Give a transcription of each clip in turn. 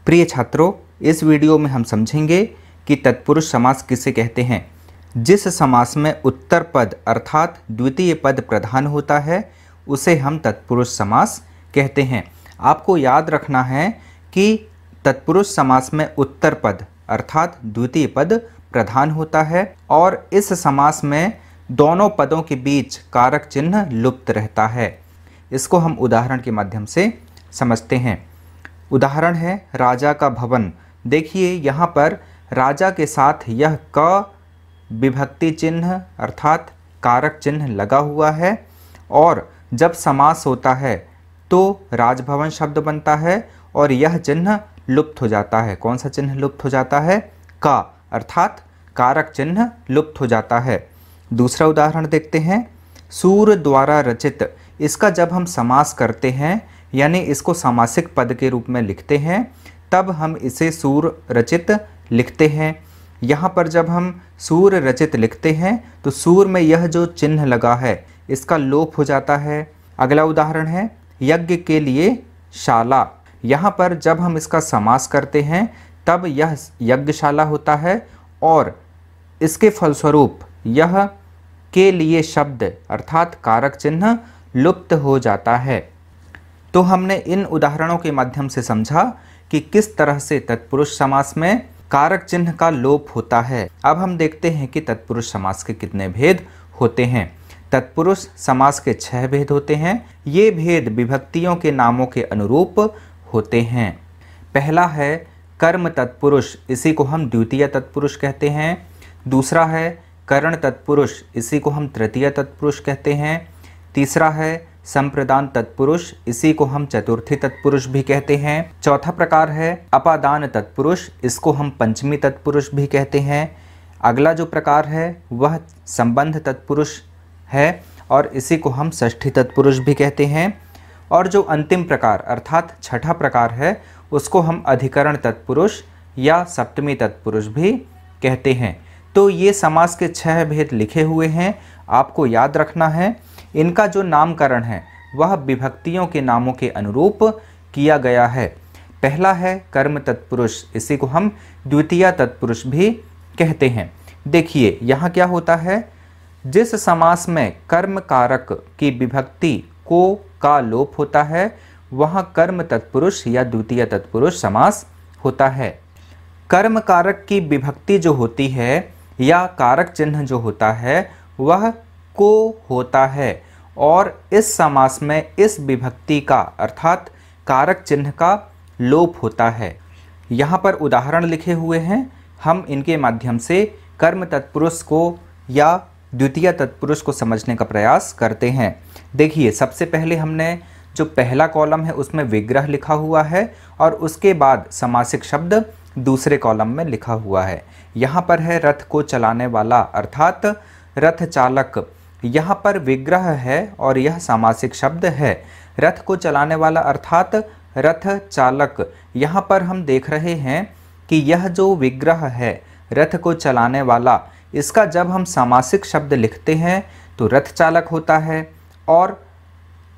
प्रिय छात्रों, इस वीडियो में हम समझेंगे कि तत्पुरुष समास किसे कहते हैं। जिस समास में उत्तर पद अर्थात द्वितीय पद प्रधान होता है उसे हम तत्पुरुष समास कहते हैं। आपको याद रखना है कि तत्पुरुष समास में उत्तर पद अर्थात द्वितीय पद प्रधान होता है और इस समास में दोनों पदों के बीच कारक चिन्ह लुप्त रहता है। इसको हम उदाहरण के माध्यम से समझते हैं। उदाहरण है राजा का भवन। देखिए यहाँ पर राजा के साथ यह क विभक्ति चिन्ह अर्थात कारक चिन्ह लगा हुआ है और जब समास होता है तो राजभवन शब्द बनता है और यह चिन्ह लुप्त हो जाता है। कौन सा चिन्ह लुप्त हो जाता है? का अर्थात कारक चिन्ह लुप्त हो जाता है। दूसरा उदाहरण देखते हैं। सूर द्वारा रचित। इसका जब हम समास करते हैं यानी इसको सामासिक पद के रूप में लिखते हैं तब हम इसे सूर रचित लिखते हैं। यहाँ पर जब हम सूर रचित लिखते हैं तो सूर में यह जो चिन्ह लगा है इसका लोप हो जाता है। अगला उदाहरण है यज्ञ के लिए शाला। यहाँ पर जब हम इसका समास करते हैं तब यह यज्ञशाला होता है और इसके फलस्वरूप यह के लिए शब्द अर्थात कारक चिन्ह लुप्त हो जाता है। तो हमने इन उदाहरणों के माध्यम से समझा कि किस तरह से तत्पुरुष समास में कारक चिन्ह का लोप होता है। अब हम देखते हैं कि तत्पुरुष समास के कितने भेद होते हैं। तत्पुरुष समास के 6 भेद होते हैं। ये भेद विभक्तियों के नामों के अनुरूप होते हैं। पहला है कर्म तत्पुरुष, इसी को हम द्वितीय तत्पुरुष कहते हैं। दूसरा है करण तत्पुरुष, इसी को हम तृतीय तत्पुरुष कहते हैं। तीसरा है संप्रदान तत्पुरुष, इसी को हम चतुर्थी तत्पुरुष भी कहते हैं। चौथा प्रकार है अपादान तत्पुरुष, इसको हम पंचमी तत्पुरुष भी कहते हैं। अगला जो प्रकार है वह संबंध तत्पुरुष है और इसी को हम षष्ठी तत्पुरुष भी कहते हैं। और जो अंतिम प्रकार अर्थात छठा प्रकार है उसको हम अधिकरण तत्पुरुष या सप्तमी तत्पुरुष भी कहते हैं। तो ये समास के 6 भेद लिखे हुए हैं, आपको याद रखना है। इनका जो नामकरण है वह विभक्तियों के नामों के अनुरूप किया गया है। पहला है कर्म तत्पुरुष, इसी को हम द्वितीय तत्पुरुष भी कहते हैं। देखिए यहाँ क्या होता है, जिस समास में कर्म कारक की विभक्ति को का लोप होता है वहाँ कर्म तत्पुरुष या द्वितीय तत्पुरुष समास होता है। कर्म कारक की विभक्ति जो होती है या कारक चिन्ह जो होता है वह को होता है और इस समास में इस विभक्ति का अर्थात कारक चिन्ह का लोप होता है। यहाँ पर उदाहरण लिखे हुए हैं, हम इनके माध्यम से कर्म तत्पुरुष को या द्वितीय तत्पुरुष को समझने का प्रयास करते हैं। देखिए सबसे पहले हमने जो पहला कॉलम है उसमें विग्रह लिखा हुआ है और उसके बाद समासिक शब्द दूसरे कॉलम में लिखा हुआ है। यहाँ पर है रथ को चलाने वाला अर्थात रथ चालक। यहाँ पर विग्रह है और यह सामासिक शब्द है। रथ को चलाने वाला अर्थात रथ चालक। यहाँ पर हम देख रहे हैं कि यह जो विग्रह है रथ को चलाने वाला, इसका जब हम सामासिक शब्द लिखते हैं तो रथ चालक होता है और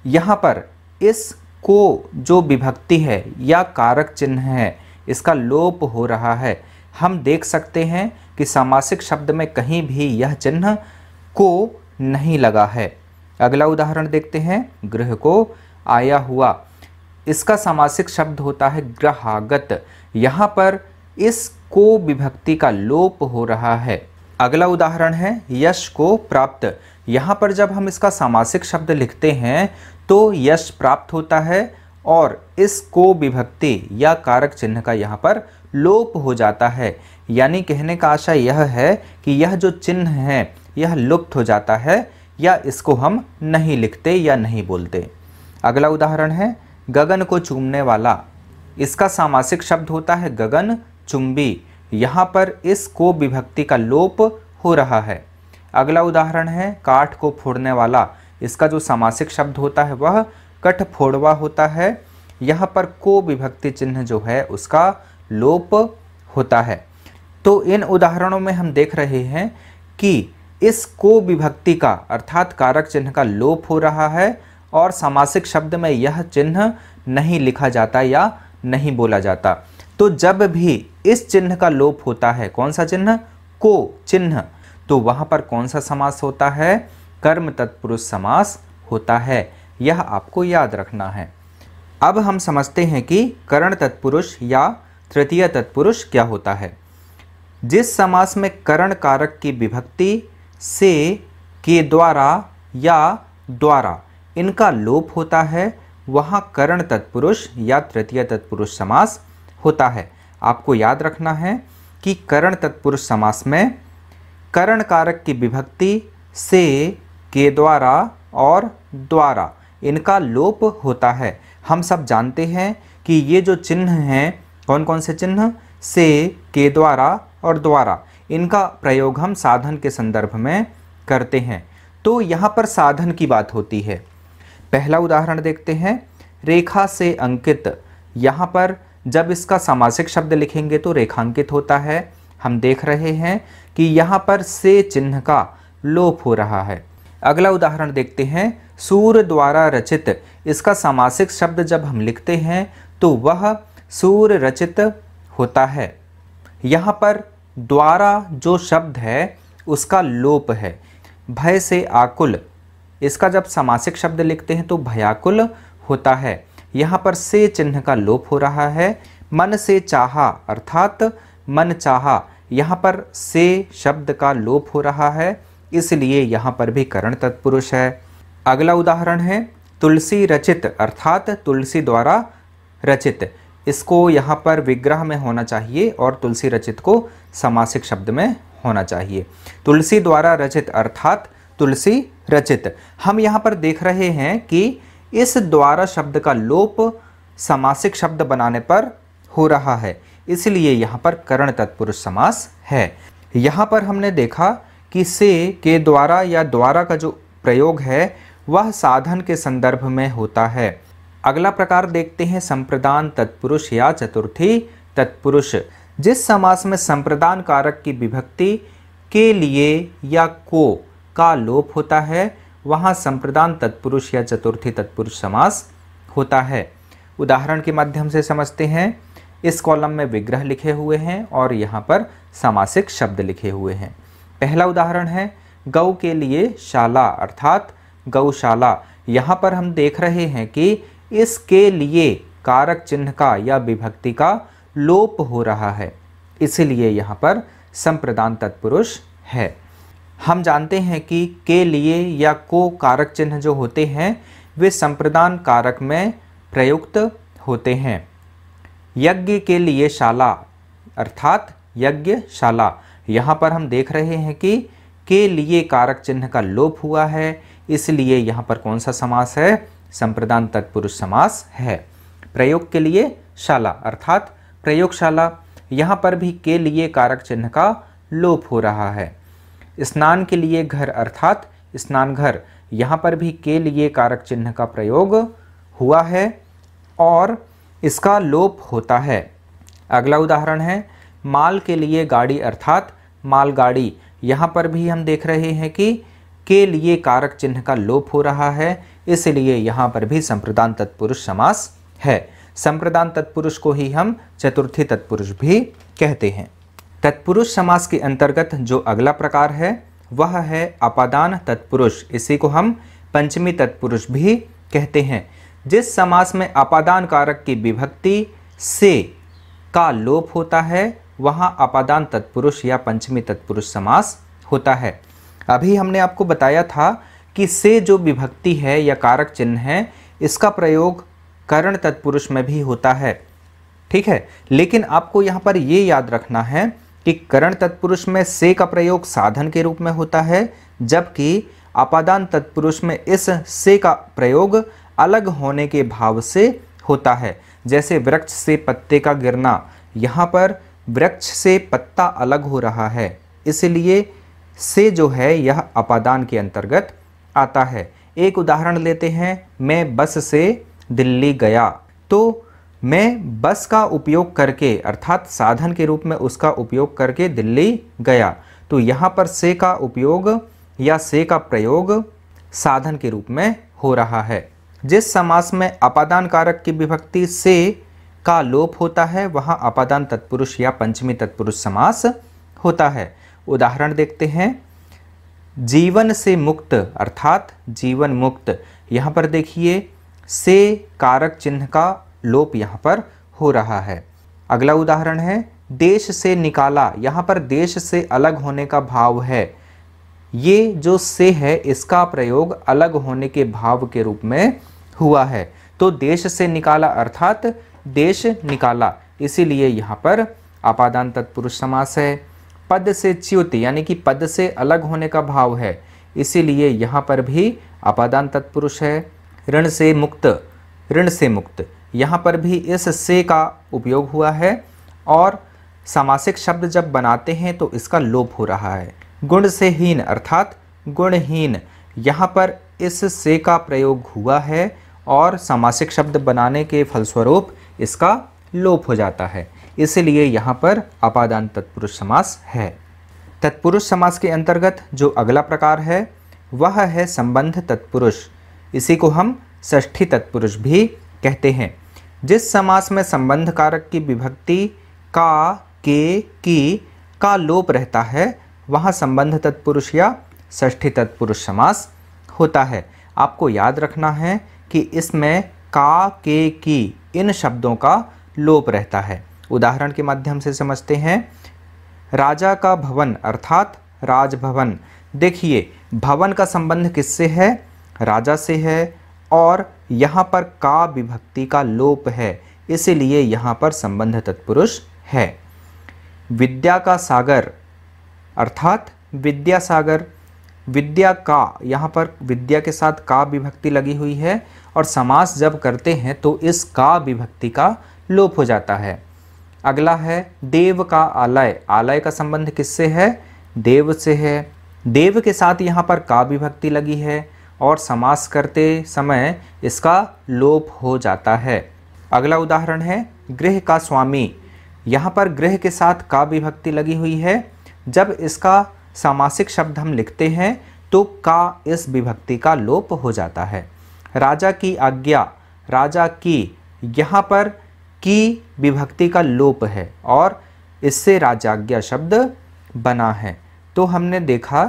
यहाँ पर इस को जो विभक्ति है या कारक चिन्ह है इसका लोप हो रहा है। हम देख सकते हैं कि सामासिक शब्द में कहीं भी यह चिन्ह को नहीं लगा है। अगला उदाहरण देखते हैं। गृह को आया हुआ, इसका सामासिक शब्द होता है ग्रहागत। यहाँ पर इस को विभक्ति का लोप हो रहा है। अगला उदाहरण है यश को प्राप्त। यहाँ पर जब हम इसका सामासिक शब्द लिखते हैं तो यश प्राप्त होता है और इस को विभक्ति या कारक चिन्ह का यहाँ पर लोप हो जाता है। यानी कहने का आशय यह है कि यह जो चिन्ह है यह लुप्त हो जाता है या इसको हम नहीं लिखते या नहीं बोलते। अगला उदाहरण है गगन को चूमने वाला। इसका सामासिक शब्द होता है गगन चुंबी। यहाँ पर इस को विभक्ति का लोप हो रहा है। अगला उदाहरण है काठ को फोड़ने वाला। इसका जो सामासिक शब्द होता है वह कठफोड़वा होता है। यहाँ पर को विभक्ति चिन्ह जो है उसका लोप होता है। तो इन उदाहरणों में हम देख रहे हैं कि इस को विभक्ति का अर्थात कारक चिन्ह का लोप हो रहा है और सामासिक शब्द में यह चिन्ह नहीं लिखा जाता या नहीं बोला जाता। तो जब भी इस चिन्ह का लोप होता है, कौन सा चिन्ह, को चिन्ह, तो वहां पर कौन सा समास होता है, कर्म तत्पुरुष समास होता है। यह आपको याद रखना है। अब हम समझते हैं कि करण तत्पुरुष या तृतीय तत्पुरुष क्या होता है। जिस समास में करण कारक की विभक्ति से, के द्वारा या द्वारा इनका लोप होता है, वहाँ करण तत्पुरुष या तृतीय तत्पुरुष समास होता है। आपको याद रखना है कि करण तत्पुरुष समास में करण कारक की विभक्ति से, के द्वारा और द्वारा इनका लोप होता है। हम सब जानते हैं कि ये जो चिन्ह हैं, कौन कौन से चिन्ह, से, के द्वारा और द्वारा, इनका प्रयोग हम साधन के संदर्भ में करते हैं। तो यहाँ पर साधन की बात होती है। पहला उदाहरण देखते हैं, रेखा से अंकित। यहाँ पर जब इसका सामासिक शब्द लिखेंगे तो रेखांकित होता है। हम देख रहे हैं कि यहाँ पर से चिन्ह का लोप हो रहा है। अगला उदाहरण देखते हैं, सूर्य द्वारा रचित। इसका सामासिक शब्द जब हम लिखते हैं तो वह सूर्य रचित होता है। यहाँ पर द्वारा जो शब्द है उसका लोप है। भय से आकुल, इसका जब सामासिक शब्द लिखते हैं तो भयाकुल होता है। यहाँ पर से चिन्ह का लोप हो रहा है। मन से चाहा अर्थात मन चाहा, यहाँ पर से शब्द का लोप हो रहा है, इसलिए यहाँ पर भी करण तत्पुरुष है। अगला उदाहरण है, तुलसी रचित अर्थात तुलसी द्वारा रचित। इसको यहाँ पर विग्रह में होना चाहिए और तुलसी रचित को सामासिक शब्द में होना चाहिए। तुलसी द्वारा रचित अर्थात तुलसी रचित। हम यहाँ पर देख रहे हैं कि इस द्वारा शब्द का लोप सामासिक शब्द बनाने पर हो रहा है, इसलिए यहाँ पर करण तत्पुरुष समास है। यहाँ पर हमने देखा कि से, के द्वारा या द्वारा का जो प्रयोग है वह साधन के संदर्भ में होता है। अगला प्रकार देखते हैं, संप्रदान तत्पुरुष या चतुर्थी तत्पुरुष। जिस समास में संप्रदान कारक की विभक्ति के लिए या को का लोप होता है, वहाँ संप्रदान तत्पुरुष या चतुर्थी तत्पुरुष समास होता है। उदाहरण के माध्यम से समझते हैं। इस कॉलम में विग्रह लिखे हुए हैं और यहाँ पर सामासिक शब्द लिखे हुए हैं। पहला उदाहरण है, गौ के लिए शाला अर्थात गौशाला। यहाँ पर हम देख रहे हैं कि इसके लिए कारक चिन्ह का या विभक्ति का लोप हो रहा है, इसलिए यहाँ पर संप्रदान तत्पुरुष है। हम जानते हैं कि के लिए या को कारक चिन्ह जो होते हैं वे संप्रदान कारक में प्रयुक्त होते हैं। यज्ञ के लिए शाला अर्थात यज्ञशाला। यहाँ पर हम देख रहे हैं कि के लिए कारक चिन्ह का लोप हुआ है, इसलिए यहाँ पर कौन सा समास है, संप्रदान तत्पुरुष समास है। प्रयोग के लिए शाला अर्थात प्रयोगशाला। यहाँ पर भी के लिए कारक चिन्ह का लोप हो रहा है। स्नान के लिए घर अर्थात स्नान घर। यहाँ पर भी के लिए कारक चिन्ह का प्रयोग हुआ है और इसका लोप होता है। अगला उदाहरण है, माल के लिए गाड़ी अर्थात मालगाड़ी। यहाँ पर भी हम देख रहे हैं कि के लिए कारक चिन्ह का लोप हो रहा है, इसलिए यहाँ पर भी संप्रदान तत्पुरुष समास है। संप्रदान तत्पुरुष को ही हम चतुर्थी तत्पुरुष भी कहते हैं। तत्पुरुष समास के अंतर्गत जो अगला प्रकार है वह है अपादान तत्पुरुष। इसी को हम पंचमी तत्पुरुष भी कहते हैं। जिस समास में अपादान कारक की विभक्ति से का लोप होता है वहाँ अपादान तत्पुरुष या पंचमी तत्पुरुष समास होता है। अभी हमने आपको बताया था कि से जो विभक्ति है या कारक चिन्ह है इसका प्रयोग करण तत्पुरुष में भी होता है, ठीक है। लेकिन आपको यहाँ पर ये याद रखना है कि करण तत्पुरुष में से का प्रयोग साधन के रूप में होता है, जबकि अपादान तत्पुरुष में इस से का प्रयोग अलग होने के भाव से होता है। जैसे वृक्ष से पत्ते का गिरना, यहाँ पर वृक्ष से पत्ता अलग हो रहा है, इसलिए से जो है यह अपादान के अंतर्गत आता है। एक उदाहरण लेते हैं, मैं बस से दिल्ली गया। तो मैं बस का उपयोग करके अर्थात साधन के रूप में उसका उपयोग करके दिल्ली गया, तो यहाँ पर से का उपयोग या से का प्रयोग साधन के रूप में हो रहा है। जिस समास में अपादान कारक की विभक्ति से का लोप होता है वहाँ अपादान तत्पुरुष या पंचमी तत्पुरुष समास होता है। उदाहरण देखते हैं। जीवन से मुक्त अर्थात जीवन मुक्त, यहाँ पर देखिए से कारक चिन्ह का लोप यहाँ पर हो रहा है। अगला उदाहरण है देश से निकाला, यहाँ पर देश से अलग होने का भाव है। ये जो से है इसका प्रयोग अलग होने के भाव के रूप में हुआ है, तो देश से निकाला अर्थात देश निकाला, इसीलिए यहाँ पर अपादान तत्पुरुष समास है। पद से च्युत यानी कि पद से अलग होने का भाव है, इसीलिए यहाँ पर भी अपादान तत्पुरुष है। ऋण से मुक्त, ऋण से मुक्त, यहाँ पर भी इस से का उपयोग हुआ है और सामासिक शब्द जब बनाते हैं तो इसका लोप हो रहा है। गुण से हीन अर्थात गुणहीन, यहाँ पर इस से का प्रयोग हुआ है और सामासिक शब्द बनाने के फलस्वरूप इसका लोप हो जाता है, इसलिए यहाँ पर अपादान तत्पुरुष समास है। तत्पुरुष समास के अंतर्गत जो अगला प्रकार है वह है संबंध तत्पुरुष, इसी को हम षष्ठी तत्पुरुष भी कहते हैं। जिस समास में संबंध कारक की विभक्ति का, के, की का लोप रहता है वहाँ संबंध तत्पुरुष या षष्ठी तत्पुरुष समास होता है। आपको याद रखना है कि इसमें का, के, की इन शब्दों का लोप रहता है। उदाहरण के माध्यम से समझते हैं। राजा का भवन अर्थात राजभवन, देखिए भवन का संबंध किससे है? राजा से है और यहाँ पर का विभक्ति का लोप है, इसीलिए यहाँ पर संबंध तत्पुरुष है। विद्या का सागर अर्थात विद्या सागर, विद्या का, यहाँ पर विद्या के साथ का विभक्ति लगी हुई है और समास जब करते हैं तो इस का विभक्ति का लोप हो जाता है। अगला है देव का आलय, आलय का संबंध किससे है? देव से है। देव के साथ यहाँ पर का विभक्ति लगी है और समास करते समय इसका लोप हो जाता है। अगला उदाहरण है गृह का स्वामी, यहाँ पर गृह के साथ का विभक्ति लगी हुई है। जब इसका सामासिक शब्द हम लिखते हैं तो का इस विभक्ति का लोप हो जाता है। राजा की आज्ञा, राजा की, यहाँ पर की विभक्ति का लोप है और इससे राजाज्ञा शब्द बना है। तो हमने देखा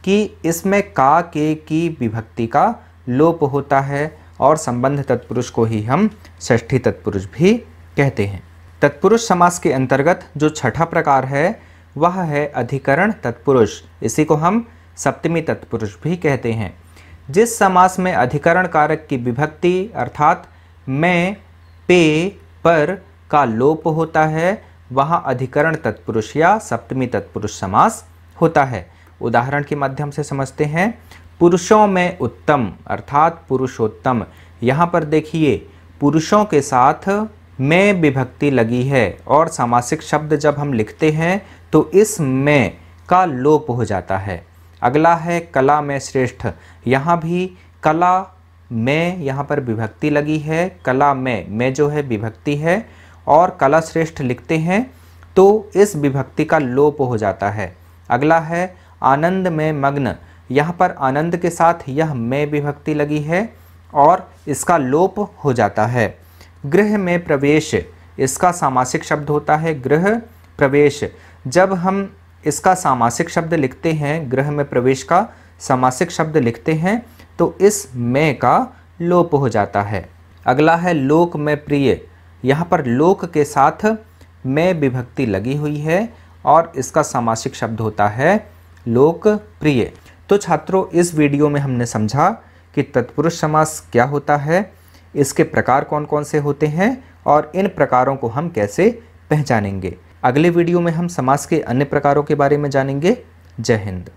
कि इसमें का, के, की विभक्ति का लोप होता है और संबंध तत्पुरुष को ही हम षष्ठी तत्पुरुष भी कहते हैं। तत्पुरुष समास के अंतर्गत जो छठा प्रकार है वह है अधिकरण तत्पुरुष, इसी को हम सप्तमी तत्पुरुष भी कहते हैं। जिस समास में अधिकरण कारक की विभक्ति अर्थात में, पे, पर का लोप होता है वहाँ अधिकरण तत्पुरुष या सप्तमी तत्पुरुष समास होता है। उदाहरण के माध्यम से समझते हैं। पुरुषों में उत्तम अर्थात पुरुषोत्तम, यहाँ पर देखिए पुरुषों के साथ में विभक्ति लगी है और सामासिक शब्द जब हम लिखते हैं तो इस में का लोप हो जाता है। अगला है कला में श्रेष्ठ, यहाँ भी कला में यहाँ पर विभक्ति लगी है, कला में जो है विभक्ति है और कला श्रेष्ठ लिखते हैं तो इस विभक्ति का लोप हो जाता है। अगला है आनंद में मग्न, यहाँ पर आनंद के साथ यह में विभक्ति लगी है और इसका लोप हो जाता है। गृह में प्रवेश, इसका सामासिक शब्द होता है गृह प्रवेश। जब हम इसका सामासिक शब्द लिखते हैं, गृह में प्रवेश का सामासिक शब्द लिखते हैं तो इस में का लोप हो जाता है। अगला है लोक में प्रिय, यहाँ पर लोक के साथ में विभक्ति लगी हुई है और इसका सामासिक शब्द होता है लोकप्रिय। तो छात्रों, इस वीडियो में हमने समझा कि तत्पुरुष समास क्या होता है, इसके प्रकार कौन कौन से होते हैं और इन प्रकारों को हम कैसे पहचानेंगे। अगले वीडियो में हम समास के अन्य प्रकारों के बारे में जानेंगे। जय हिंद।